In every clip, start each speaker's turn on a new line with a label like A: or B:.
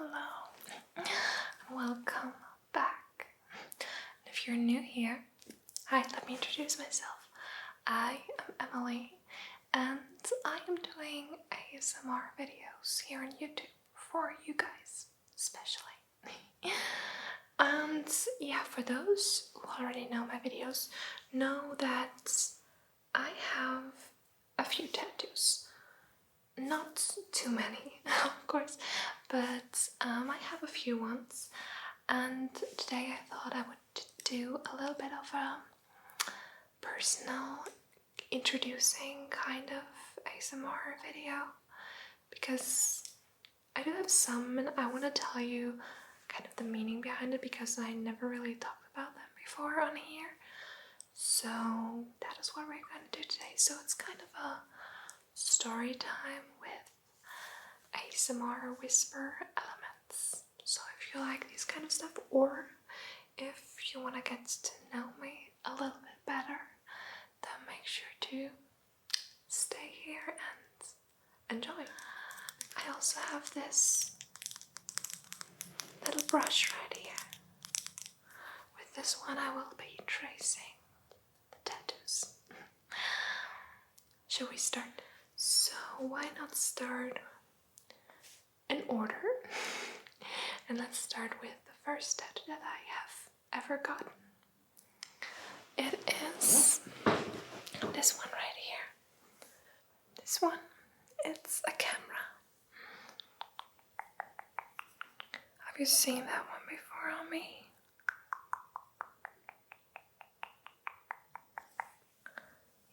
A: hello, and welcome back. If you're new here, hi, let me introduce myself. I am Emily, and I am doing ASMR videos here on YouTube for you guys, especially. And yeah, for those who already know my videos, know that I have a few tattoos. Not too many, of course, but I have a few ones, and today I thought I would do a little bit of a personal introducing kind of ASMR video, because I do have some and I want to tell you kind of the meaning behind it, because I never really talked about them before on here. So that is what we're going to do today. So it's kind of a story time with ASMR whisper elements. So if you like these kind of stuff, or if you want to get to know me a little bit better, then make sure to stay here and enjoy. I also have this little brush right here. With this one I will be tracing the tattoos. Shall we start? So why not start in order? And let's start with the first tattoo that I have ever gotten. It is this one right here. This one, it's a camera. Have you seen that one before on me?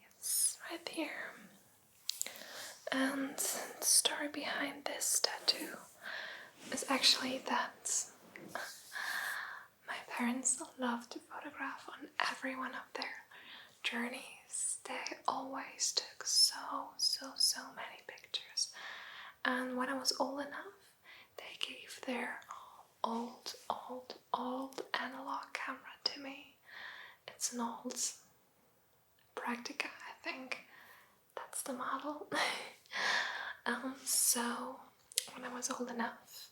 A: Yes, right here. And the story behind this tattoo is actually that my parents love to photograph on every one of their journeys. They always took so many pictures. And when I was old enough, they gave their old analog camera to me. It's an old Practica, I think. That's the model. So when I was old enough,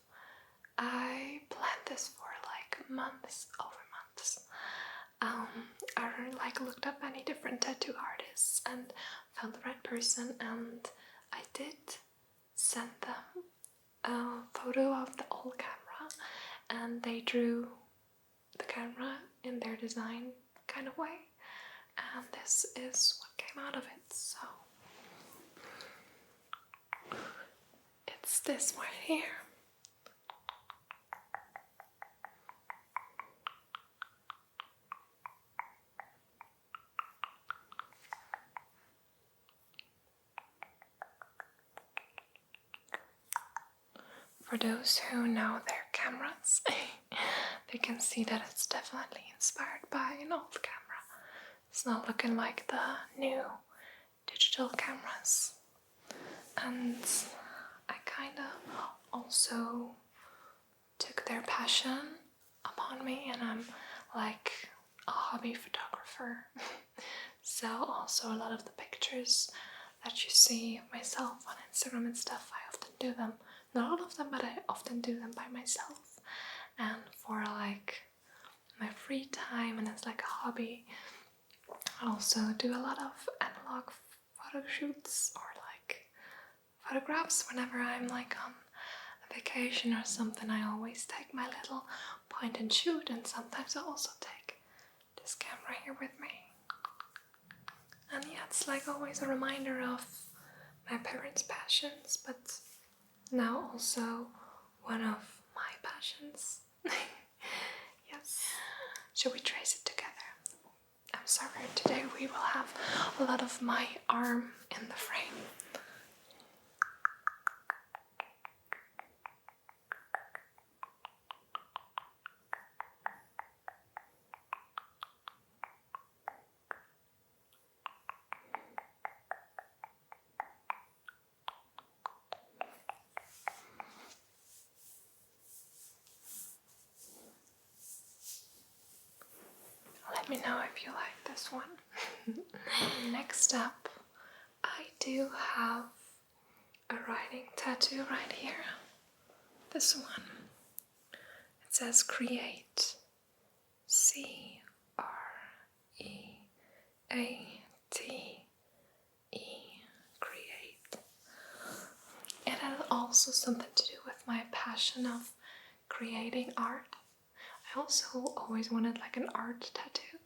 A: I planned this for like months over months. I looked up many different tattoo artists and found the right person, and I did send them a photo of the old camera, and they drew the camera in their design kind of way, and this is what came out of it. So it's this right here. For those who know their cameras, they can see that it's definitely inspired by an old camera. It's not looking like the new digital cameras. And I kind of also took their passion upon me, and I'm like a hobby photographer. So also a lot of the pictures that you see of myself on Instagram and stuff, I often do them. Not all of them, but I often do them by myself. And for like my free time and as like a hobby, I also do a lot of analog photo shoots or like photographs whenever I'm like on a vacation or something. I always take my little point and shoot, and sometimes I also take this camera here with me. And yeah, it's like always a reminder of my parents' passions, but now also one of my passions. Yes. Shall we trace it together? I'm sorry, today we will have a lot of my arm in the frame. Let me know if you like this one. Next up, I do have a writing tattoo right here. This one. says create. C-R-E-A-T-E. Create. It had also something to do with my passion of creating art. I also always wanted like an art tattoo,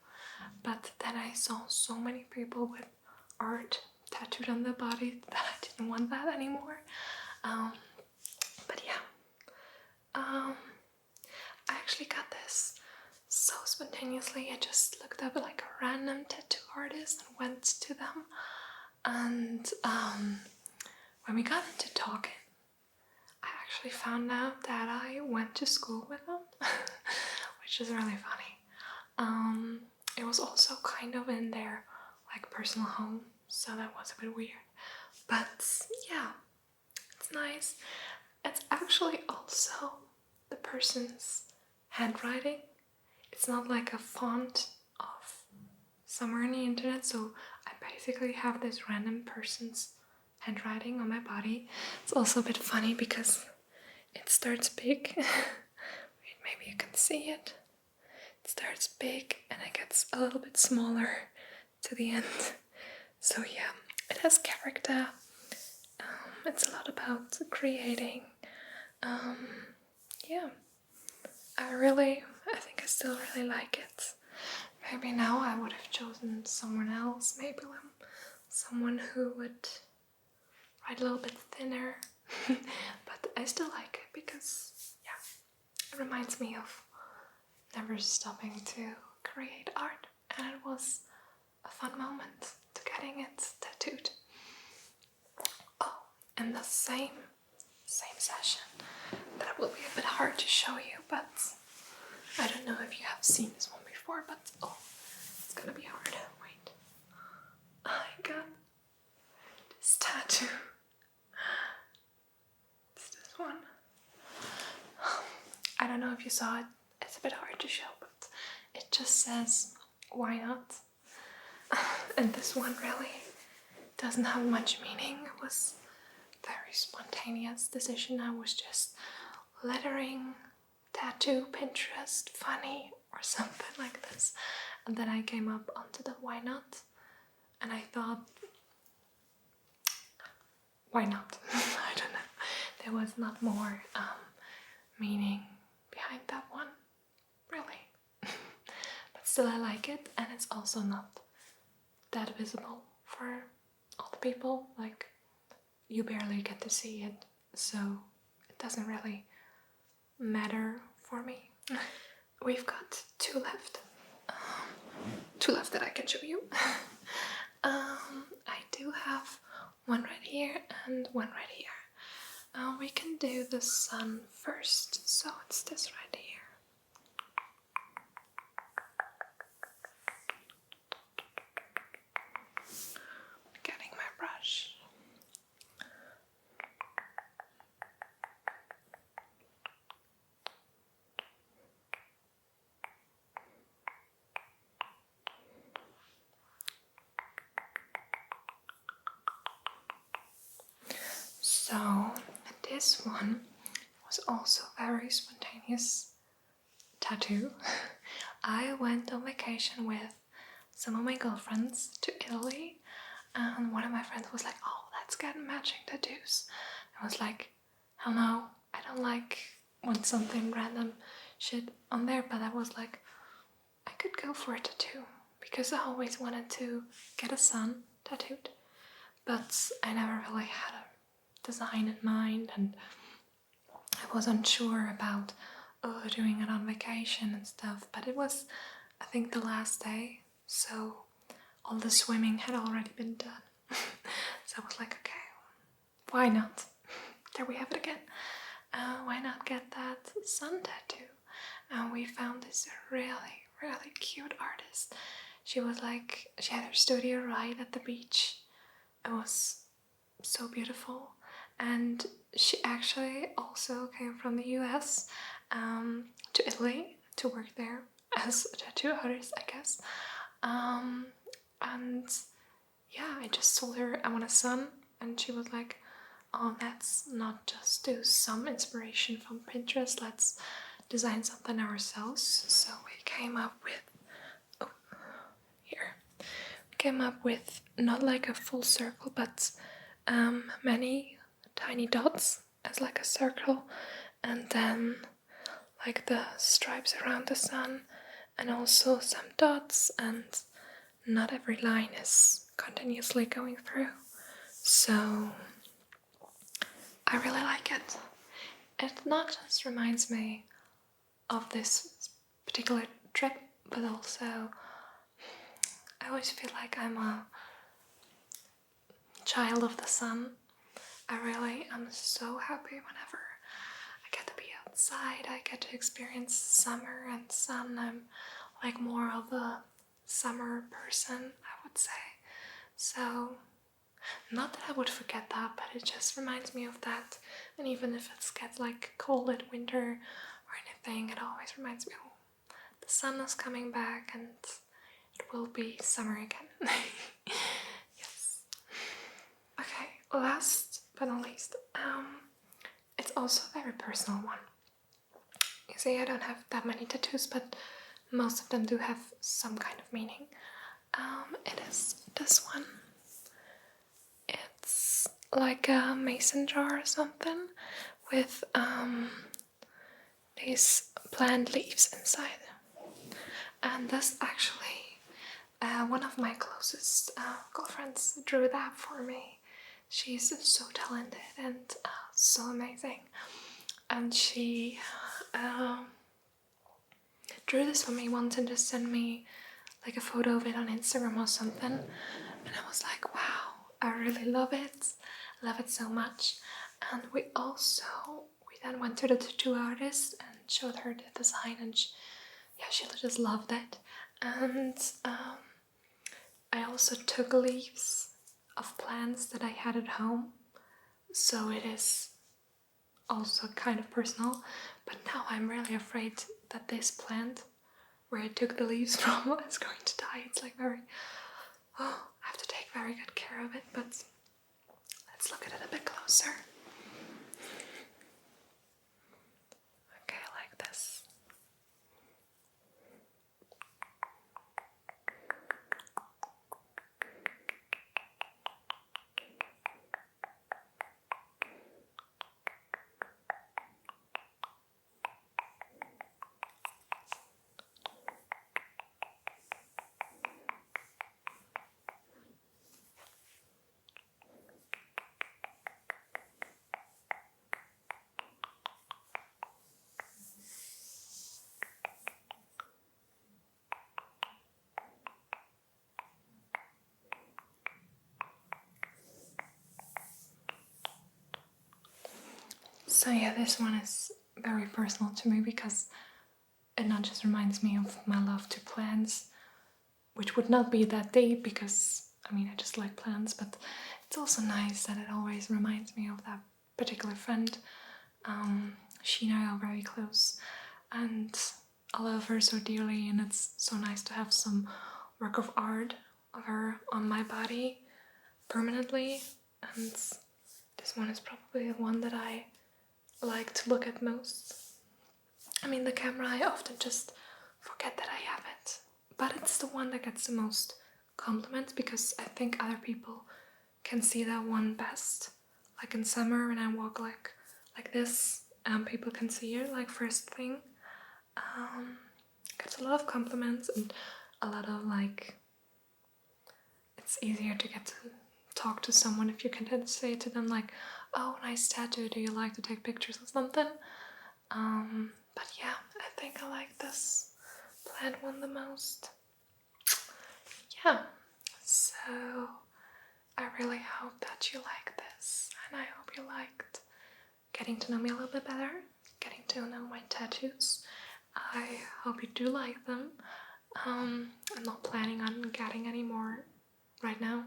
A: but then I saw so many people with art tattooed on their body that I didn't want that anymore. But yeah, I actually got this so spontaneously. I just looked up like a random tattoo artist and went to them. And when we got into talking, I actually found out that I went to school with them, which is really funny. It was also kind of in their like personal home, so that was a bit weird. But yeah, it's nice. It's actually also the person's handwriting. It's not like a font of somewhere on the internet, so I basically have this random person's handwriting on my body. It's also a bit funny because it starts big. Wait, maybe you can see it. It starts big and it gets a little bit smaller to the end. So yeah, it has character. It's a lot about creating. Yeah, I think I still really like it. Maybe now I would have chosen someone else, maybe someone who would write a little bit thinner. But I still like it because, yeah, it reminds me of never stopping to create art, and it was a fun moment to getting it tattooed. Oh, and the same session. That will be a bit hard to show you, but I don't know if you have seen this one before, but oh, it's gonna be hard. Wait. I got this tattoo. It's this one. I don't know if you saw it. It's a bit hard to show, but it just says, why not? And this one really doesn't have much meaning. It was a very spontaneous decision. I was just lettering tattoo Pinterest funny or something like this, and then I came up onto the why not, and I thought, why not? I don't know. There was not more meaning behind that one, really. But still I like it, and it's also not that visible for all the people. Like, you barely get to see it, so it doesn't really matter for me. We've got two left. Two left that I can show you. I do have one right here and one right here. We can do the sun first, so it's this right here. Getting my brush. So this one was also a very spontaneous tattoo. I went on vacation with some of my girlfriends to Italy, and one of my friends was like, oh, let's get matching tattoos. I was like, hell no, I don't want something random shit on there, but I was like, I could go for a tattoo because I always wanted to get a sun tattooed, but I never really had a design in mind, and I was unsure about doing it on vacation and stuff. But it was, I think, the last day, so all the swimming had already been done. So I was like, okay, why not? There we have it again. Why not get that sun tattoo? And we found this really, really cute artist. She had her studio right at the beach. It was so beautiful. And she actually also came from the US to Italy to work there as a tattoo artist, I guess. And yeah, I just told her I want a sun, and she was like, oh, let's not just do some inspiration from Pinterest, let's design something ourselves. So we came up with, oh, here, we came up with not like a full circle, but many tiny dots as like a circle, and then like the stripes around the sun, and also some dots, and not every line is continuously going through. So I really like it. It not just reminds me of this particular trip, but also I always feel like I'm a child of the sun. I really am so happy whenever I get to be outside. I get to experience summer and sun. I'm like more of a summer person, I would say. So, not that I would forget that, but it just reminds me of that. And even if it gets like cold in winter or anything, it always reminds me, oh, the sun is coming back and it will be summer again. Yes. Okay, last but not least, it's also a very personal one. You see, I don't have that many tattoos, but most of them do have some kind of meaning. It is this one. It's like a mason jar or something with these plant leaves inside. And this actually, one of my closest girlfriends drew that for me. She's so talented and so amazing. And she drew this for me once and just sent me like a photo of it on Instagram or something. And I was like, wow, I really love it. I love it so much. And we then went to the tattoo artist and showed her the design, and she just loved it. And I also took leaves of plants that I had at home, so it is also kind of personal. But now I'm really afraid that this plant where I took the leaves from is going to die. It's like I have to take very good care of it, but let's look at it a bit closer. Okay, like this. So yeah, this one is very personal to me because it not just reminds me of my love to plants, which would not be that deep because, I mean, I just like plants, but it's also nice that it always reminds me of that particular friend. She and I are very close and I love her so dearly, and it's so nice to have some work of art of her on my body permanently. And this one is probably the one that I like to look at most. I mean, the camera, I often just forget that I have it, but it's the one that gets the most compliments because I think other people can see that one best. Like in summer when I walk like this, people can see it like first thing. Gets a lot of compliments and a lot of like, it's easier to get to talk to someone if you can say to them like, oh, nice tattoo, do you like to take pictures or something? But yeah, I think I like this plant one the most. Yeah, so I really hope that you like this, and I hope you liked getting to know me a little bit better, getting to know my tattoos. I hope you do like them. I'm not planning on getting any more right now.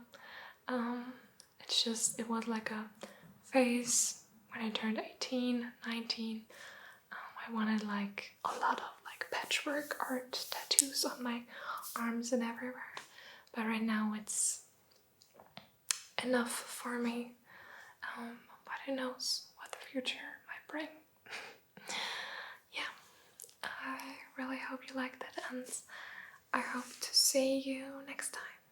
A: It was like a phase when I turned 18, 19. I wanted like a lot of like patchwork art tattoos on my arms and everywhere. But right now it's enough for me. But who knows what the future might bring. Yeah, you like that, and I hope to see you next time.